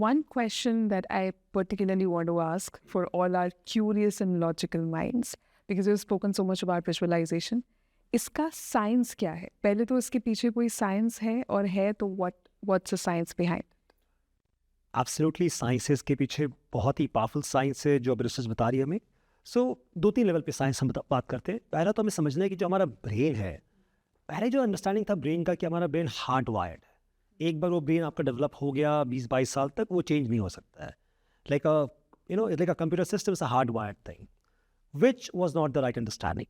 one question that I particularly want to ask for all our curious and logical minds, because we've spoken so much about visualization, इसका science क्या है? पहले तो इसके पीछे कोई साइंस है, और है तो what's the science behind? Absolutely sciences के पीछे बहुत ही पावरफुल साइंस है जो अब रिसर्च बता रही है हमें. सो 2-3 लेवल पे साइंस हम बात करते हैं. पहला तो हमें समझना है कि जो हमारा ब्रेन है, पहले जो अंडरस्टैंडिंग था ब्रेन का कि हमारा ब्रेन हार्ड वायर्ड है. एक बार वो ब्रेन आपका डेवलप हो गया 20-22 साल तक, वो चेंज नहीं हो सकता है. Like like a computer system is a hard wired thing, which was not the right understanding.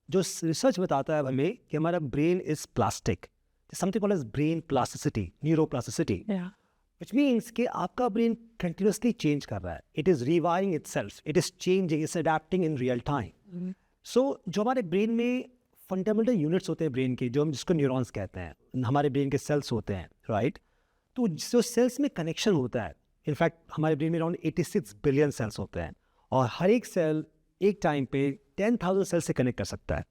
जो रिसर्च बताता है हमें कि हमारा brain is plastic, something called as brain plasticity, neuroplasticity. Which means कि आपका ब्रेन कंटिन्यूसली चेंज कर रहा है. It is rewiring itself, it is changing, it's adapting in real time. So जो हमारे ब्रेन में फंडामेंटल यूनिट्स होते हैं ब्रेन के, जो हम जिसको न्यूरॉन्स कहते हैं, हमारे ब्रेन के सेल्स होते हैं, राइट. तो जो सेल्स में कनेक्शन होता है, इनफैक्ट हमारे ब्रेन में अराउंड 86 बिलियन सेल्स होते हैं, और हर एक सेल एक टाइम पे 10,000 सेल से कनेक्ट कर सकता है.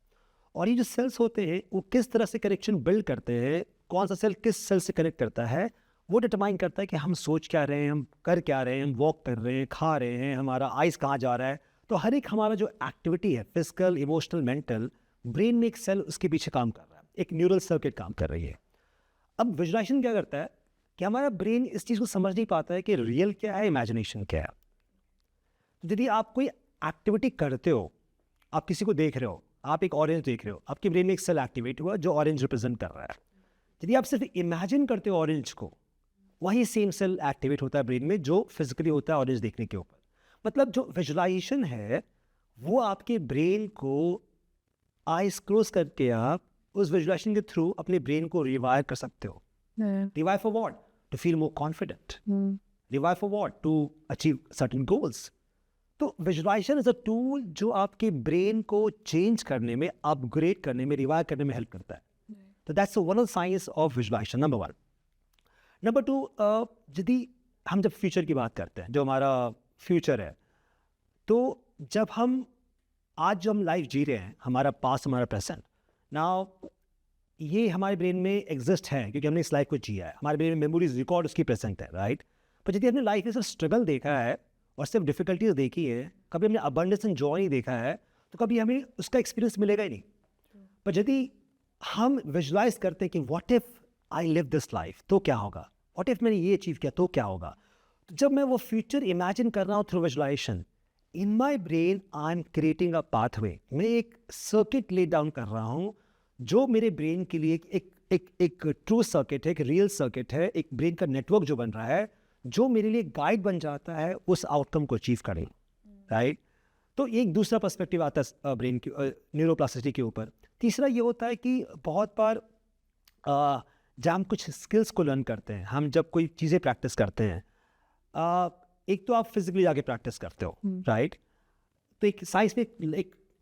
और ये जो सेल्स होते हैं वो किस तरह से कनेक्शन बिल्ड करते हैं, कौन सा सेल किस सेल से कनेक्ट करता है, वो डिटरमाइन करता है कि हम सोच क्या रहे हैं, हम कर क्या रहे हैं, हम वॉक कर रहे हैं, खा रहे हैं, हमारा आइज़ कहाँ जा रहा है. तो हर एक हमारा जो एक्टिविटी है, फिजिकल, इमोशनल, मेंटल, ब्रेन में एक सेल उसके पीछे काम कर रहा है, एक न्यूरल सर्किट काम कर रही है. अब विजुलाइजेशन क्या करता है कि हमारा ब्रेन इस चीज़ को समझ नहीं पाता है कि रियल क्या है, इमेजिनेशन क्या है. यदि आप कोई एक्टिविटी करते हो, आप किसी को देख रहे हो, आप एक ऑरेंज देख रहे हो, आपके ब्रेन में एक सेल एक्टिवेट हुआ जो ऑरेंज रिप्रेजेंट कर रहा है. यदि आप सिर्फ इमेजिन करते हो ऑरेंज को, वही सेम सेल एक्टिवेट होता है ब्रेन में जो फिजिकली होता है ऑरेंज देखने के ऊपर. मतलब जो विजुलाइजेशन है वो आपके ब्रेन को आइज क्लोज करके आप उस विजुलाइजेशन के थ्रू अपने ब्रेन को रिवायर कर सकते हो. Rewire for what? To feel more confident. Rewire for what? To achieve certain goals. तो विजुलाइजेशन इज अ टूल जो आपके ब्रेन को चेंज करने में, अपग्रेड करने में, रिवायर करने में हेल्प करता है. तो that's one of science of visualization, number 1. Number 2, यदि हम जब फ्यूचर की बात करते हैं, जो हमारा फ्यूचर है, तो जब हम आज जो हम लाइफ जी रहे हैं, हमारा पास्ट, हमारा प्रेजेंट, नाउ ये हमारे ब्रेन में एग्जिस्ट है क्योंकि हमने इस लाइफ को जिया है. हमारे ब्रेन में मेमोरीज रिकॉर्ड उसकी प्रेजेंट है, राइट. पर यदि हमने लाइफ में सिर्फ स्ट्रगल देखा है और सिर्फ डिफिकल्टीज देखी है, कभी हमने अबंडेंस एंड जॉय नहीं देखा है, तो कभी हमें उसका एक्सपीरियंस मिलेगा ही नहीं. पर यदि हम विजुलाइज करते हैं कि what if I live this life, तो क्या होगा, व्हाट इफ मैंने ये अचीव किया तो क्या होगा. तो जब मैं वो फ्यूचर इमेजिन कर रहा हूँ through visualization, in my brain I am creating a pathway. मैं एक सर्किट ले डाउन कर रहा हूँ जो मेरे ब्रेन के लिए एक ट्रू सर्किट है, एक रियल सर्किट है, एक ब्रेन का नेटवर्क जो बन रहा है, जो मेरे लिए गाइड बन जाता है उस आउटकम को अचीव करें, राइट. तो एक दूसरा पर्सपेक्टिव आता है ब्रेन की न्यूरोप्लास्टिसिटी के ऊपर. तीसरा ये होता है कि बहुत बार जब हम कुछ स्किल्स को लर्न करते हैं, हम जब कोई चीज़ें प्रैक्टिस करते हैं, एक तो आप फिजिकली जाके प्रैक्टिस करते हो, राइट. तो एक साइंस में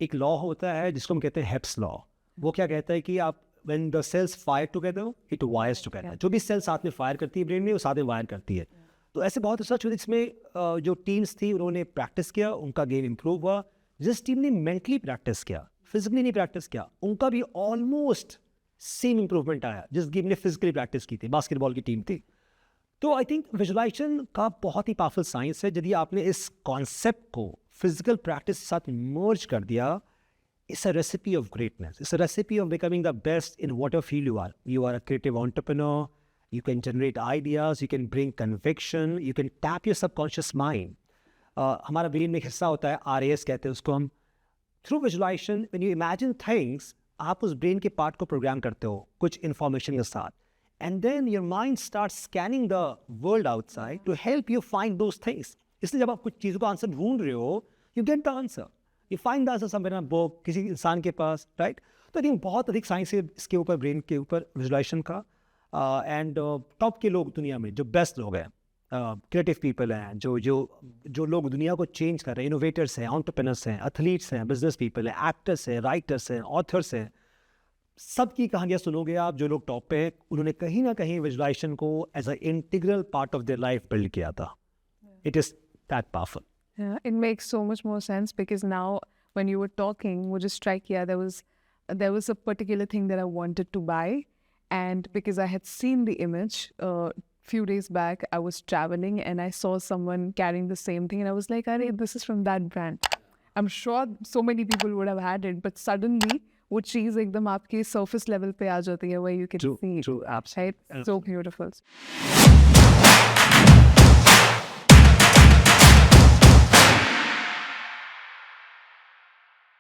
एक लॉ होता है जिसको हम कहते हैं हेप्स लॉ. वो क्या कहता है कि आप when the cells fire together it wires together. जो भी सेल साथ में फायर करती है ब्रेन में, वो साथ में वायर करती है. तो ऐसे बहुत रिसर्च हुई जिसमें जो टीम्स थी उन्होंने प्रैक्टिस किया, उनका गेम इम्प्रूव हुआ. जिस टीम ने मेंटली प्रैक्टिस किया, फिजिकली नहीं प्रैक्टिस किया, उनका भी ऑलमोस्ट सेम इंप्रूवमेंट आया जिस गेम ने फिजिकली प्रैक्टिस की थी. बास्केटबॉल की टीम थी. तो आई थिंक विजुलाइजेशन का बहुत ही पावरफुल साइंस है. यदि आपने इस कॉन्सेप्ट को फिजिकल प्रैक्टिस के साथ मर्ज कर दिया, it's a recipe of greatness. It's a recipe of becoming the best in whatever field you are. You are a creative entrepreneur, you can generate ideas, you can bring conviction, you can tap your subconscious mind. हमारा brain में एक हिस्सा होता है, RAS कहते हैं उसको हम. Through visualization when you imagine things, आप उस ब्रेन के पार्ट को प्रोग्राम करते हो कुछ इन्फॉर्मेशन के साथ, and then your mind start scanning the world outside to help you find those things. इसलिए जब आप कुछ चीज़ों का आंसर ढूंढ रहे हो, you get the answer, you find the answer somewhere in a book, किसी इंसान के पास, राइट. तो आई थिंक बहुत अधिक साइंस है इसके ऊपर, ब्रेन के ऊपर, विजुलाइजेशन का. एंड टॉप के लोग दुनिया में जो बेस्ट लोग हैं, क्रिएटिव पीपल हैं, जो लोग दुनिया को चेंज कर रहे हैं, इनोवेटर्स हैं, एंटरप्रेन्योर्स हैं, एथलीट्स हैं, बिजनेस पीपल हैं, एक्टर्स हैं, राइटर्स हैं, ऑथर्स हैं, सबकी कहानियाँ सुनोगे आप. जो लोग टॉप पे हैं उन्होंने कहीं ना कहीं विजुलाइजेशन को as a integral part of their life build किया था. It is that powerful. Yeah, it makes so much more sense because now when you were talking, मुझे strike किया there was a particular thing that I wanted to buy, and because I had seen the image few days back I was traveling and I saw someone carrying the same thing and I was like, "Arey, this is from that brand." I'm sure so many people would have had it, but suddenly वो चीज़ एकदम आपके surface level पे आ जाती है where you can True, see it, true, right? absolutely. So beautiful.